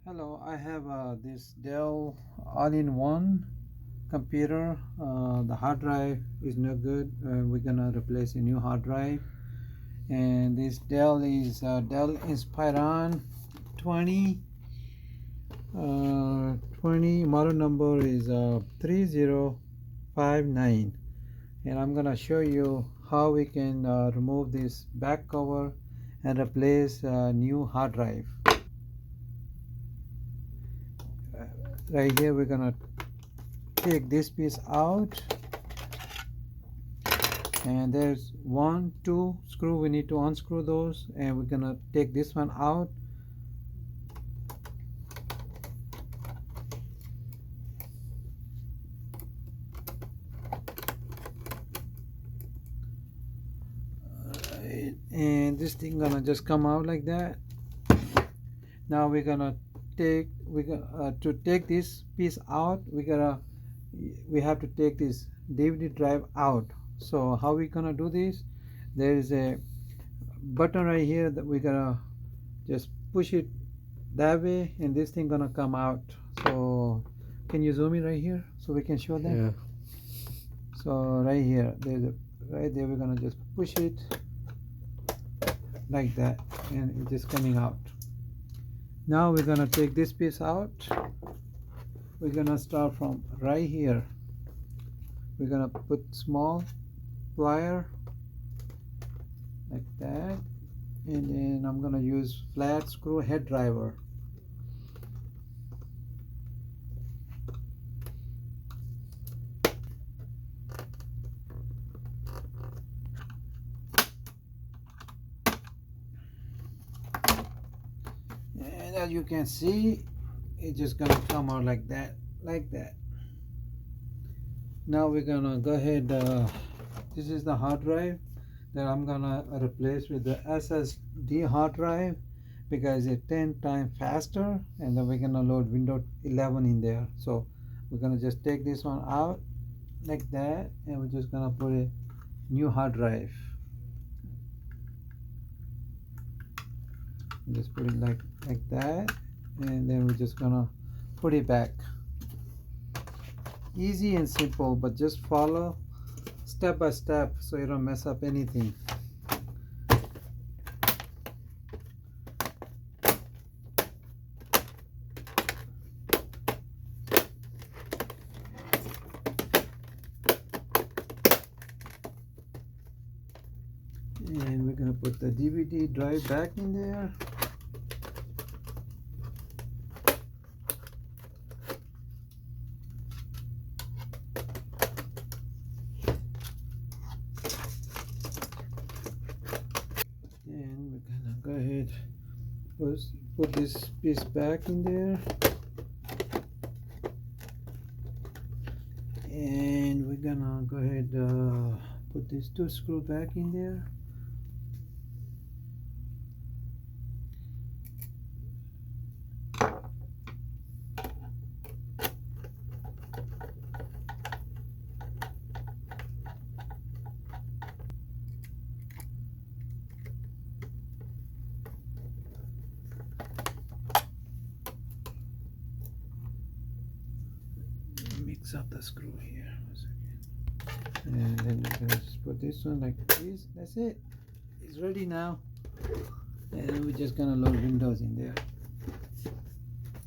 Hello, I have this Dell all-in-one computer. The hard drive is no good. We're gonna replace a new hard drive. And this Dell is Dell Inspiron 20. 20 model number is 3059. And I'm gonna show you how we can remove this back cover and replace a new hard drive. Right here we're gonna take this piece out, and there's 1 2 screw. We need to unscrew those, and we're gonna take this one out. And this thing gonna just come out like that. Now we're gonna take to take this piece out, we have to take this DVD drive out. So how we gonna do this? There is a button right here that we're gonna just push it that way, and this thing gonna come out. So can you zoom in right here so we can show them? Yeah. So right here, right there, we're gonna just push it like that, and it's just coming out. Now we're gonna take this piece out. We're gonna start from right here. We're gonna put small plier like that, and then I'm gonna use flat screw head driver. And as you can see, it's just gonna come out like that, like that. Now we're gonna go ahead, this is the hard drive that I'm gonna replace with the SSD hard drive, because it's 10 times faster, and then we're gonna load Windows 11 in there. So we're gonna just take this one out like that, and we're just gonna put a new hard drive. Just put it like that, and then we're just gonna put it back. Easy and simple, but just follow step by step so you don't mess up anything. And we're gonna put the DVD drive back in there. And we're gonna go ahead, put this piece back in there, and we're gonna go ahead, put these 2 screws back in there. Mix up the screw here. And then we're gonna just put this one like this. That's it. It's ready now. And we're just gonna load Windows in there.